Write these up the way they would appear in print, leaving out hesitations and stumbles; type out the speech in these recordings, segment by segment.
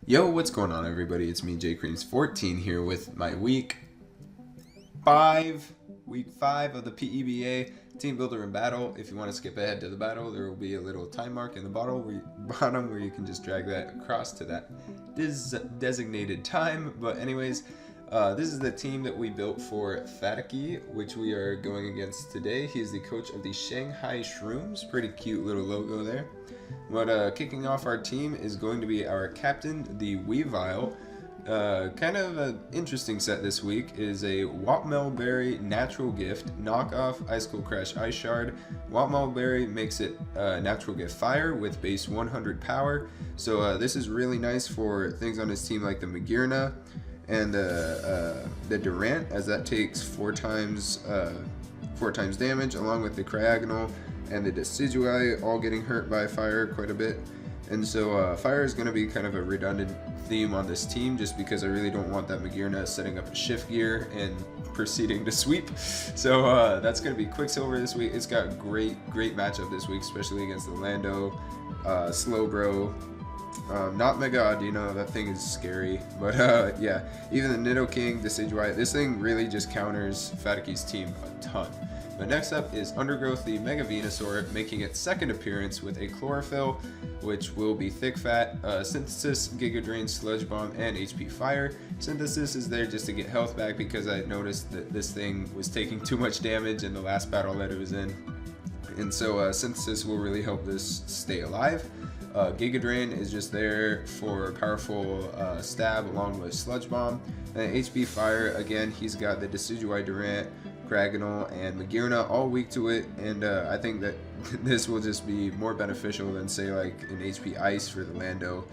Yo, what's going on, everybody? It's me, JCreams14 here with my week 5 of the PEBA Team Builder and Battle. If you want to skip ahead to the battle, there will be a little time mark in the bottom where you can just drag that across to that designated time. But anyways, this is the team that we built for Fadakie, which we are going against today. He's the coach of the Shanghai Shroomz. Pretty cute little logo there. But kicking off our team is going to be our captain, the Weavile. Kind of an interesting set this week is a Wapmelberry Natural Gift knockoff Ice Cold Crash Ice Shard. Wapmelberry makes it Natural Gift Fire with base 100 power. So this is really nice for things on his team like the Magirna and the Durant, as that takes 4 times damage, along with the Cryogonal and the Decidui all getting hurt by fire quite a bit. And so fire is going to be kind of a redundant theme on this team, just because I really don't want that Magirna setting up a shift gear and proceeding to sweep. So that's going to be Quicksilver this week. It's got great matchup this week, especially against the Lando, Slowbro. Not Mega, you know, that thing is scary. But yeah, even the Nidoking, Decidui, this thing really just counters Fadakie's team a ton. But next up is Undergrowth, the Mega Venusaur, making its second appearance with a Chlorophyll, which will be Thick Fat, Synthesis, Giga Drain, Sludge Bomb, and HP Fire. Synthesis is there just to get health back, because I noticed that this thing was taking too much damage in the last battle that it was in. And so Synthesis will really help this stay alive. Giga Drain is just there for powerful stab along with Sludge Bomb. And HP Fire, again, he's got the Decidui Durant, Cryogonal, and Magirna all weak to it, and I think that this will just be more beneficial than, say, like an HP Ice for the Lando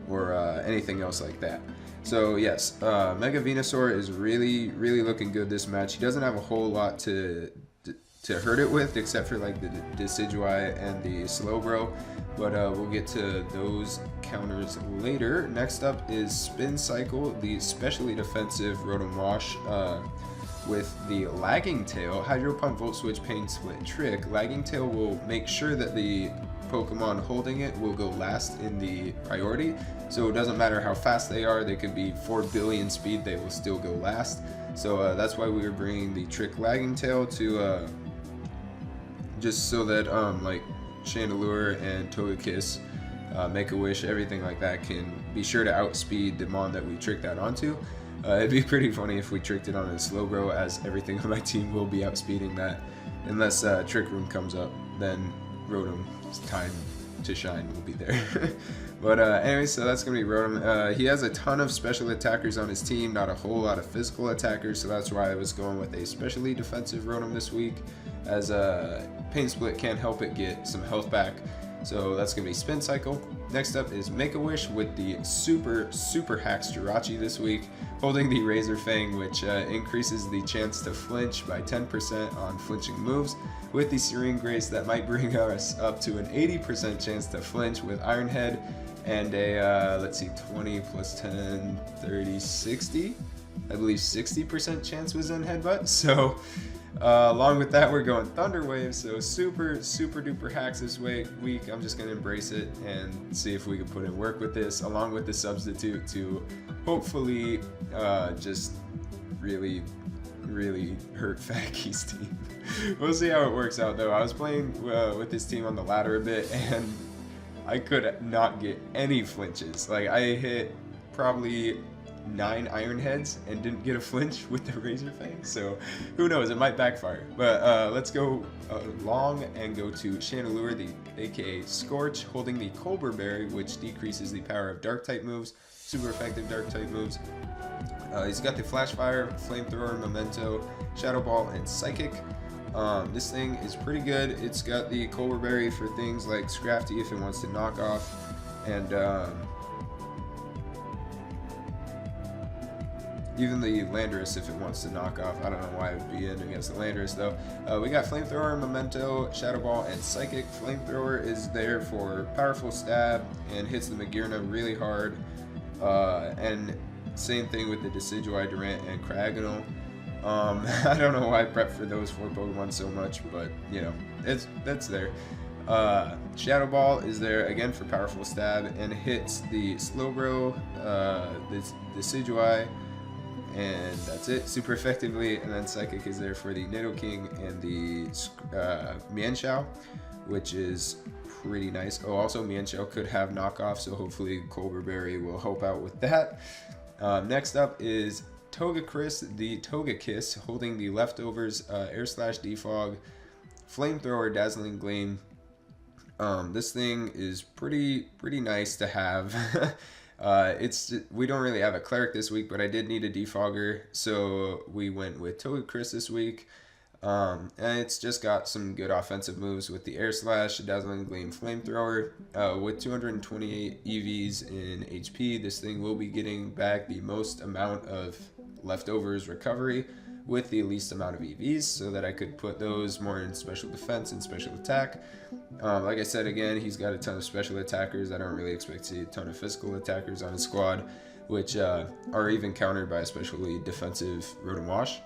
or anything else like that. So yes, Mega Venusaur is really looking good this match. He doesn't have a whole lot to hurt it with, except for like the Decidui and the Slowbro, but we'll get to those counters later. Next up is Spin Cycle, the specially defensive Rotom Wash with the Lagging Tail, Hydro Pump, Volt Switch, Pain Split, Trick. Lagging Tail will make sure that the Pokemon holding it will go last in the priority, so it doesn't matter how fast they are. They could be 4 billion speed, they will still go last. So that's why we were bringing the Trick Lagging Tail to just so that like Chandelure and Togekiss, Make-A-Wish, everything like that can be sure to outspeed the Mon that we tricked that onto. It'd be pretty funny if we tricked it on a Slowbro, as everything on my team will be outspeeding that. Unless Trick Room comes up, then Rotom's time to shine will be there. But anyway, so that's going to be Rotom. He has a ton of special attackers on his team, not a whole lot of physical attackers, so that's why I was going with a specially defensive Rotom this week, as Pain Split can't help it get some health back. So that's going to be Spin Cycle. Next up is Make-A-Wish with the super hacks Jirachi this week, holding the Razor Fang, which increases the chance to flinch by 10% on flinching moves. With the Serene Grace, that might bring us up to an 80% chance to flinch with Iron Head, and a, let's see, 20 plus 10, 30, 60? I believe 60% chance was in Headbutt, so along with that, we're going Thunder Wave, so super duper hacks this week. I'm just going to embrace it and see if we can put in work with this, along with the substitute, to hopefully just really hurt Fadakie's team. We'll see how it works out, though. I was playing with this team on the ladder a bit, and I could not get any flinches. Like, I hit probably 9 Iron Heads and didn't get a flinch with the Razor Fang, so who knows, it might backfire. But let's go long and go to Chandelure, the aka Scorch, holding the Colbur Berry, which decreases the power of dark type moves, super effective dark type moves. He's got the Flash Fire, Flamethrower, Memento, Shadow Ball, and Psychic. This thing is pretty good. It's got the Colbur Berry for things like Scrafty if it wants to knock off, and even the Landorus if it wants to knock off. I don't know why it would be in against the Landorus, though. We got Flamethrower, Memento, Shadow Ball, and Psychic. Flamethrower is there for powerful stab and hits the Magirna really hard. And same thing with the Decidui, Durant, and Cryogonal. I don't know why I prepped for those 4 Pokemon so much, but you know, that's there. Shadow Ball is there again for powerful stab and hits the Slowbro, the Decidueye, and that's it super effectively. And then Psychic is there for the Nidoking and the Mienshao, which is pretty nice. Oh, also Mienshao could have knockoff, so hopefully Colberberry will help out with that. Next up is Togekiss, the Togekiss, holding the leftovers Air Slash, Defog, Flamethrower, Dazzling Gleam. This thing is pretty nice to have. We don't really have a Cleric this week, but I did need a Defogger, so we went with Togekiss this week. And it's just got some good offensive moves with the Air Slash, Dazzling Gleam, Flamethrower. With 228 EVs in HP, this thing will be getting back the most amount of leftovers recovery with the least amount of EVs, so that I could put those more in special defense and special attack. Like I said, again, he's got a ton of special attackers. I don't really expect to see a ton of physical attackers on his squad, which are even countered by especially defensive Rotom Wash.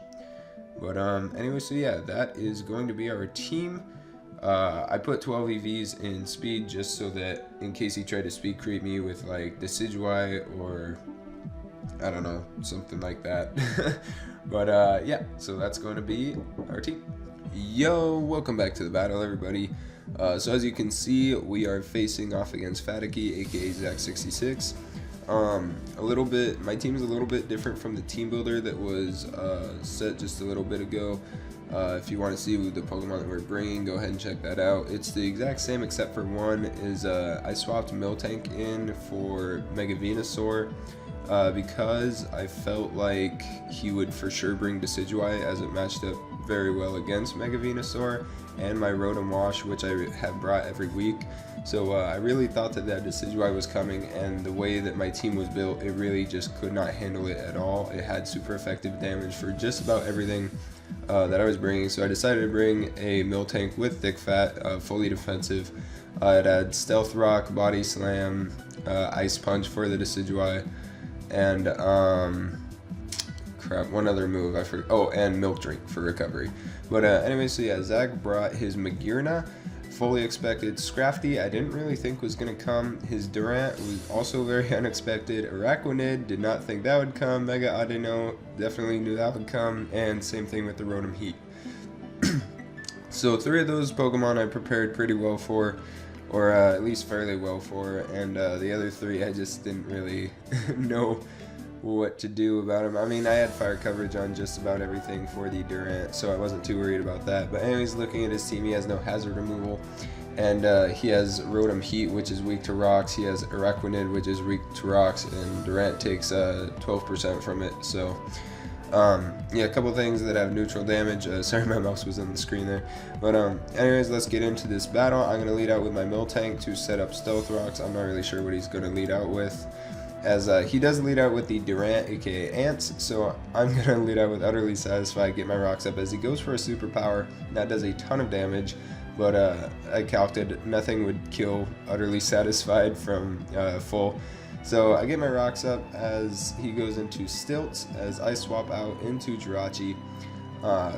But anyway, so yeah, that is going to be our team. I put 12 EVs in speed just so that in case he tried to speed creep me with like Decidueye or I don't know, something like that. But yeah, so that's going to be our team. Yo, welcome back to the battle, everybody. So as you can see, we are facing off against Fadakie, aka Zach66. My team is a little bit different from the team builder that was set just a little bit ago. If you want to see the Pokemon that we're bringing, go ahead and check that out. It's the exact same except for one is I swapped Miltank in for Mega Venusaur because I felt like he would for sure bring Decidueye, as it matched up very well against Mega Venusaur and my Rotom Wash, which I have brought every week. So I really thought that Decidueye was coming, and the way that my team was built, it really just could not handle it at all. It had super effective damage for just about everything that I was bringing, so I decided to bring a Miltank with Thick Fat, fully defensive. It had Stealth Rock, Body Slam, Ice Punch for the Decidueye, and one other move I forgot. Oh, and Milk Drink for recovery. But anyway, so yeah, Zach brought his Magearna. Fully expected Scrafty, I didn't really think was going to come. His Durant was also very unexpected. Araquanid, did not think that would come. Mega Adeno, definitely knew that would come. And same thing with the Rotom Heat. So 3 of those Pokemon I prepared pretty well for, or at least fairly well for. And the other 3 I just didn't really know what to do about him. I mean, I had fire coverage on just about everything for the Durant, so I wasn't too worried about that. But anyways, looking at his team, he has no hazard removal, and he has Rotom Heat, which is weak to rocks. He has Araquanid, which is weak to rocks, and Durant takes 12% from it. So yeah, a couple things that have neutral damage. Sorry, my mouse was on the screen there. But anyways, let's get into this battle. I'm going to lead out with my Miltank to set up Stealth Rocks. I'm not really sure what he's going to lead out with, as he does lead out with the Durant, aka Ants, so I'm going to lead out with Utterly Satisfied, get my rocks up as he goes for a superpower. That does a ton of damage, but I calculated nothing would kill Utterly Satisfied from full. So I get my rocks up as he goes into Stilts, as I swap out into Jirachi.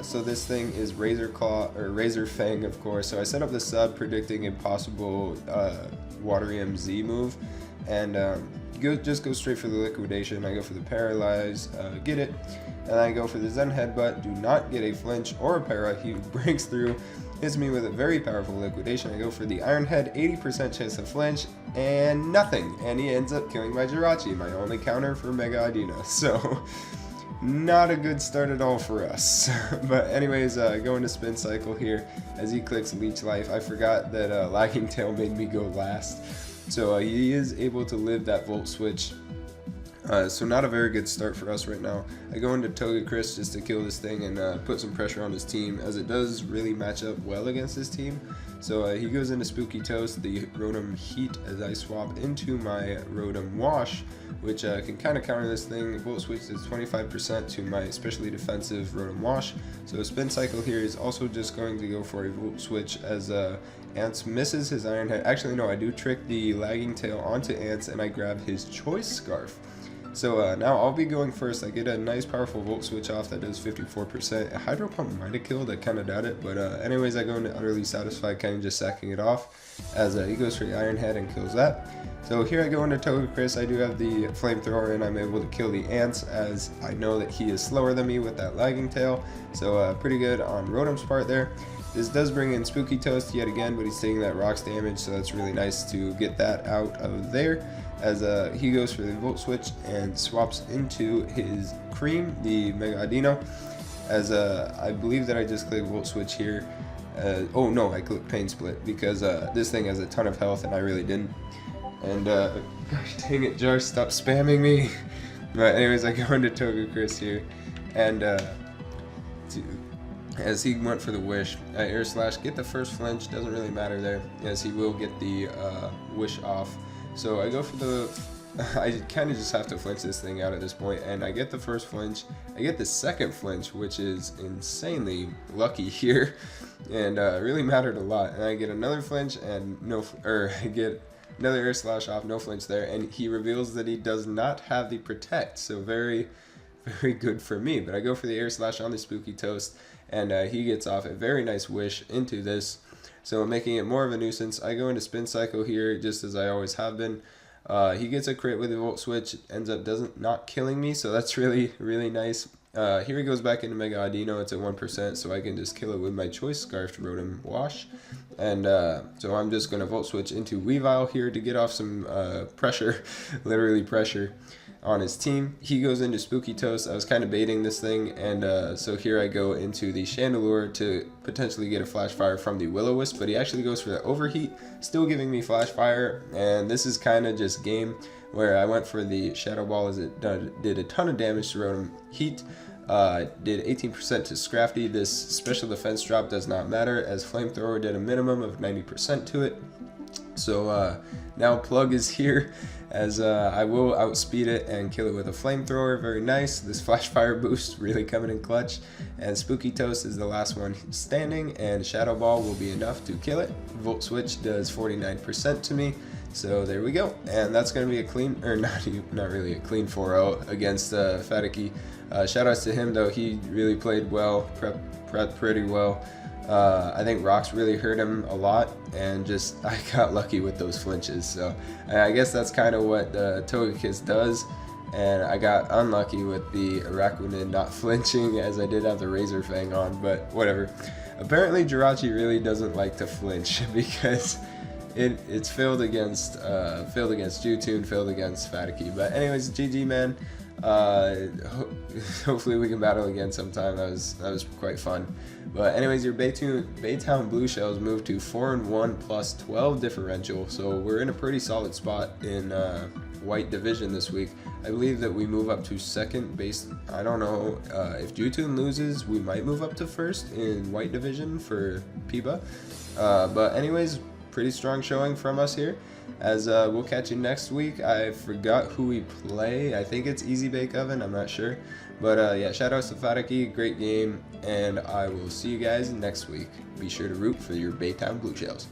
So this thing is Razor Claw, or Razor Fang, of course. So I set up the sub predicting a possible Watery MZ move, and just go straight for the Liquidation. I go for the Paralyze, get it, and I go for the Zen Headbutt. Do not get a flinch or a para. He breaks through, hits me with a very powerful Liquidation. I go for the Iron Head, 80% chance to flinch, and nothing. And he ends up killing my Jirachi, my only counter for Mega Idina. So not a good start at all for us. But anyways, going to Spin Cycle here as he clicks Leech Life. I forgot that Lagging Tail made me go last. So he is able to live that Volt Switch. So not a very good start for us right now. I go into Togekiss just to kill this thing and put some pressure on his team, as it does really match up well against his team. So he goes into Spooky Toast, the Rotom Heat, as I swap into my Rotom Wash, which can kind of counter this thing. Volt Switch is 25% to my especially defensive Rotom Wash. So Spin Cycle here is also just going to go for a Volt Switch, as Ants misses his Iron Head. Actually, no, I do trick the Lagging Tail onto Ants, and I grab his Choice Scarf. So now I'll be going first. I get a nice powerful volt switch off that does 54%. A hydro pump might have killed, I kind of doubt it, but anyways, I go into utterly satisfied, kind of just sacking it off as he goes for the iron head and kills that. So here I go into Togekiss. I do have the flamethrower and I'm able to kill the ants as I know that he is slower than me with that lagging tail. So pretty good on Rotom's part there. This does bring in Spooky Toast yet again, but he's taking that rocks damage, so that's really nice to get that out of there. As he goes for the Volt Switch and swaps into his Cream, the Mega Adino. As I believe that I just clicked Volt Switch here. Oh no, I clicked Pain Split because this thing has a ton of health and I really didn't. And gosh dang it, Jar, stop spamming me. But anyways, I go into Togekiss here, and as he went for the wish, Air Slash, get the first flinch, doesn't really matter there, as he will get the wish off. So I go for the, I kind of just have to flinch this thing out at this point, and I get the first flinch. I get the second flinch, which is insanely lucky here, and really mattered a lot. And I get another flinch, and I get another Air Slash off, no flinch there, and he reveals that he does not have the Protect, so very, very good for me. But I go for the Air Slash on the Spooky Toast, and he gets off a very nice wish into this, so making it more of a nuisance. I go into Spin Cycle here, just as I always have been. He gets a crit with the Volt Switch, ends up not killing me, so that's really, really nice. Here he goes back into Mega Adino, it's at 1%, so I can just kill it with my Choice Scarf Rotom Wash. And so I'm just going to Volt Switch into Weavile here to get off some pressure, literally pressure, on his team. He goes into Spooky Toast. I was kind of baiting this thing, and so here I go into the Chandelure to potentially get a Flash Fire from the Will-O-Wisp, but he actually goes for the Overheat, still giving me Flash Fire, and this is kind of just game where I went for the Shadow Ball as it did a ton of damage to Rotom Heat. Did 18% to Scrafty. This special defense drop does not matter, as Flamethrower did a minimum of 90% to it. So now Plug is here, as I will outspeed it and kill it with a Flamethrower. Very nice. This Flash Fire boost really coming in clutch. And Spooky Toast is the last one standing, and Shadow Ball will be enough to kill it. Volt Switch does 49% to me. So there we go, and that's going to be a clean, or not really a clean 4-0 against Fadakie. Shoutouts to him though, he really played well, prepped pretty well. I think rocks really hurt him a lot, and just I got lucky with those flinches. So I guess that's kind of what Togekiss does, and I got unlucky with the Araquanid not flinching, as I did have the Razor Fang on, but whatever. Apparently Jirachi really doesn't like to flinch because it's failed against Jewtoon, failed against Fadakie. But anyways, GG man. Hopefully we can battle again sometime. That was quite fun. But anyways, your Baytown Blue Shells moved to 4-1 plus 12 differential. So we're in a pretty solid spot in White Division this week. I believe that we move up to second based. I don't know if Jewtoon loses, we might move up to first in White Division for PEBA. But anyways, pretty strong showing from us here, as we'll catch you next week. I forgot who we play. I think it's Easy Bake Oven, I'm not sure, but yeah, shoutouts to Fadakie, great game, and I will see you guys next week. Be sure to root for your Baytown Blue Shells.